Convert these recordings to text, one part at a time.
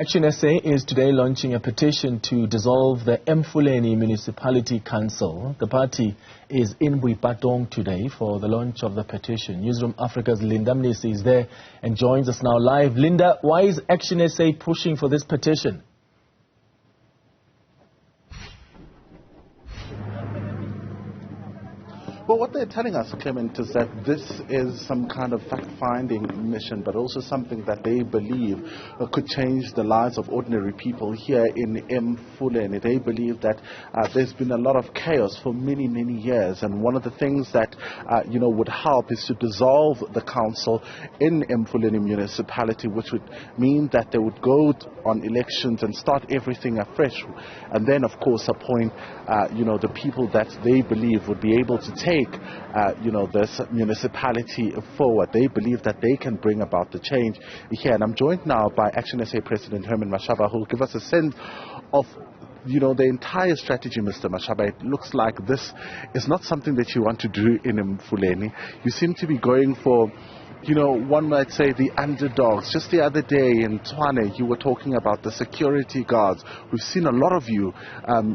ActionSA is today launching a petition to dissolve the Mfuleni Municipality Council. The party is in Boipatong today for the launch of the petition. Newzroom Africa's Mnisi is there and joins us now live. Linda, why is ActionSA pushing for this petition? Well, what they're telling us, Clement, is that this is some kind of fact-finding mission, but also something that they believe could change the lives of ordinary people here in Mfuleni. They believe that there's been a lot of chaos for many, many years, and one of the things that would help is to dissolve the council in Mfuleni municipality, which would mean that they would go on elections and start everything afresh, and then, of course, appoint the people that they believe would be able to take this municipality forward. They believe that they can bring about the change here. And I'm joined now by ActionSA President Herman Mashaba, who will give us a sense of the entire strategy, Mr. Mashaba. It looks like this is not something that you want to do in Mfuleni. You seem to be going for one might say the underdogs. Just the other day in Tshwane, you were talking about the security guards. We've seen a lot of you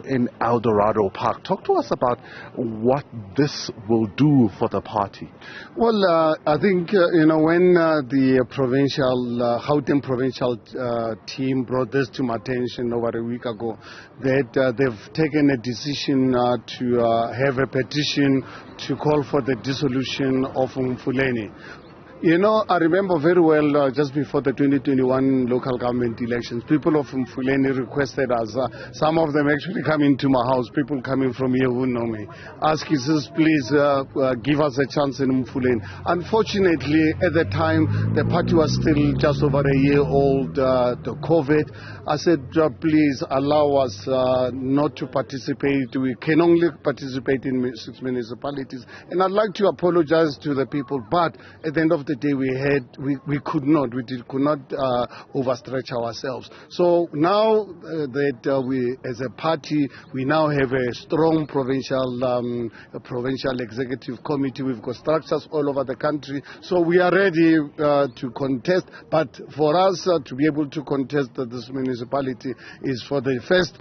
in Eldorado Park. Talk to us about what this will do for the party. Well, I think, when the Gauteng provincial team brought this to my attention over a week ago, that they've taken a decision to have a petition to call for the dissolution of Mfuleni. I remember very well just before the 2021 local government elections, people of Mfuleni requested us, some of them actually coming to my house, people coming from here who know me, ask us, please give us a chance in Mfuleni. Unfortunately, at the time, the party was still just over a year old, the COVID. I said, please allow us not to participate. We can only participate in 6 municipalities. And I'd like to apologize to the people, but at the end of the day, we could not overstretch ourselves. So now that we, as a party, we now have a strong provincial executive committee. We've got structures all over the country, so we are ready to contest. But for us to be able to contest this municipality is for the first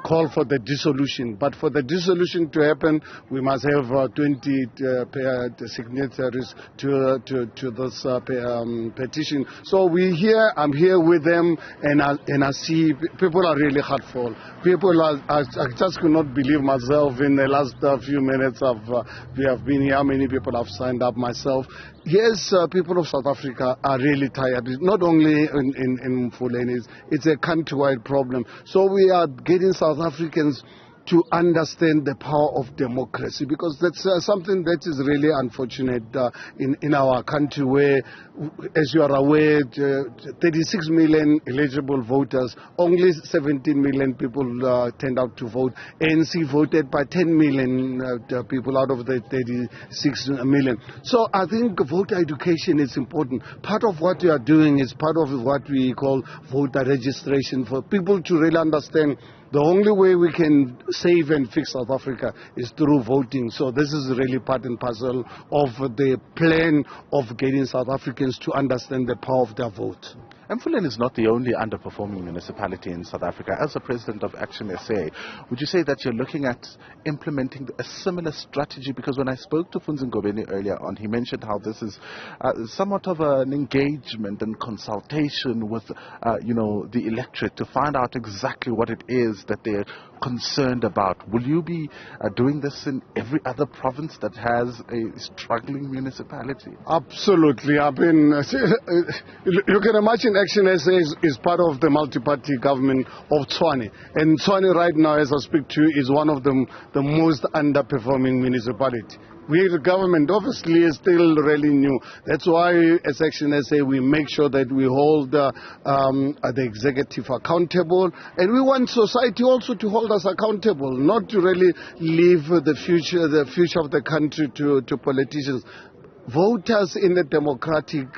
call for the dissolution. But for the dissolution to happen, we must have 20 signatories to this petition. So I'm here with them, and I see people are really heartful. I just could not believe myself in the last few minutes we have been here, how many people have signed up myself. Yes, people of South Africa are really tired. Not only in Mfuleni, it's a countrywide problem. So we are getting South Africans to understand the power of democracy, because that's something that is really unfortunate in our country, where, as you are aware, 36 million eligible voters, only 17 million people turned out to vote. ANC voted by 10 million people out of the 36 million. So I think voter education is important. Part of what we are doing is part of what we call voter registration, for people to really understand the only way we can save and fix South Africa is through voting. So this is really part and parcel of the plan of getting South Africans to understand the power of their vote. Mfuleni is not the only underperforming municipality in South Africa. As the president of ActionSA, would you say that you're looking at implementing a similar strategy? Because when I spoke to Funzi Ngobeni earlier on, he mentioned how this is somewhat of an engagement and consultation with the electorate to find out exactly what it is that they're concerned about. Will you be doing this in every other province that has a struggling municipality? Absolutely. You can imagine ActionSA is part of the multi-party government of Tshwane. And Tshwane right now, as I speak to you, is one of the most underperforming municipalities. We, the government, obviously is still really new. That's why, as ActionSA, we make sure that we hold the executive accountable, and we want society also to hold us accountable, not to really leave the future of the country to politicians. Voters in the democratic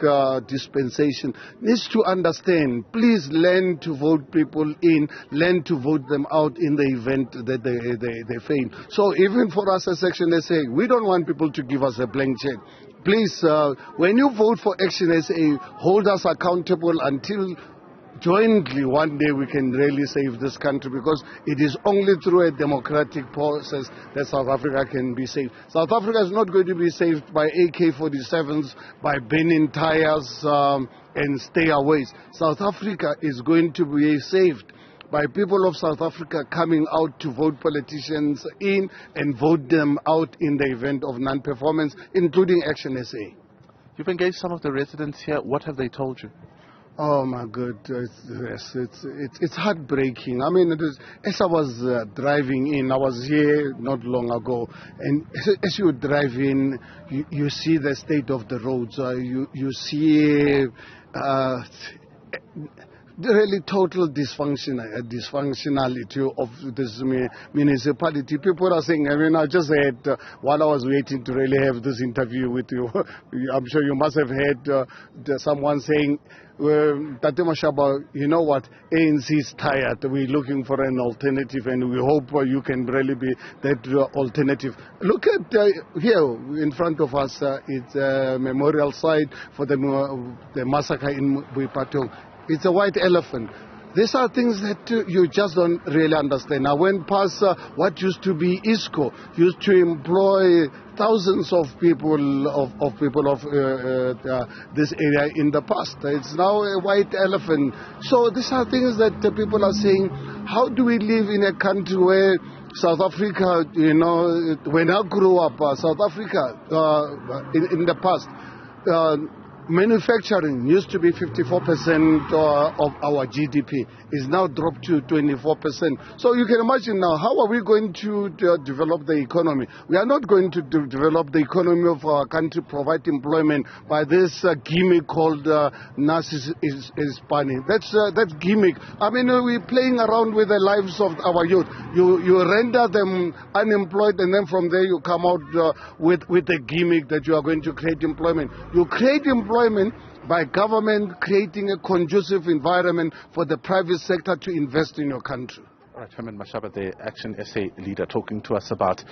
dispensation needs to understand, please learn to vote people in, learn to vote them out in the event that they fail. So even for us as ActionSA, we don't want people to give us a blank check. Please, when you vote for ActionSA, hold us accountable until jointly one day we can really save this country, because it is only through a democratic process that South Africa can be saved. South Africa is not going to be saved by AK-47s, by burning tires and stayaways. South Africa is going to be saved by people of South Africa coming out to vote politicians in and vote them out in the event of non-performance, including ActionSA. You've engaged some of the residents here. What have they told you? Oh my God, it's heartbreaking. I mean, as I was driving in, I was here not long ago, and as you drive in, you see the state of the roads. You see really total dysfunctionality of this municipality. People are saying, I mean, I just heard while I was waiting to really have this interview with you, I'm sure you must have heard someone saying, Tate Mashaba, you know what, ANC is tired, we're looking for an alternative, and we hope you can really be that alternative. Look at here in front of us, it's a memorial site for the massacre in Buipatong. It's a white elephant. These are things that you just don't really understand. I went past what used to be ISCO, used to employ thousands of people of this area in the past. It's now a white elephant. So these are things that people are saying, how do we live in a country where South Africa, you know, when I grew up, South Africa in the past, manufacturing used to be 54% of our GDP, is now dropped to 24%. So you can imagine now, how are we going to develop the economy? We are not going to develop the economy of our country, provide employment by this gimmick called Nasi Ispani. That's gimmick. I mean, we're playing around with the lives of our youth. You render them unemployed, and then from there you come out with a gimmick that you are going to create employment. You create employment by government creating a conducive environment for the private sector to invest in your country. All right, Herman Mashaba, the ActionSA leader, talking to us about,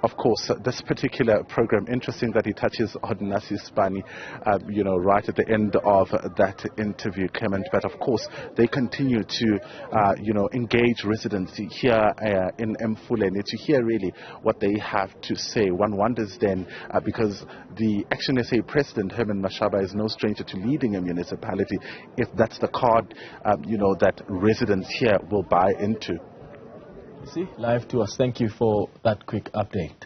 of course, this particular program. Interesting that he touches on Nasi Ispani, you know, right at the end of that interview, Clement. But of course, they continue to, you know, engage residents here in Mfuleni to hear really what they have to say. One wonders then, because the ActionSA president, Herman Mashaba, is no stranger to leading a municipality, if that's the card, you know, that residents here will buy into. See, live to us. Thank you for that quick update.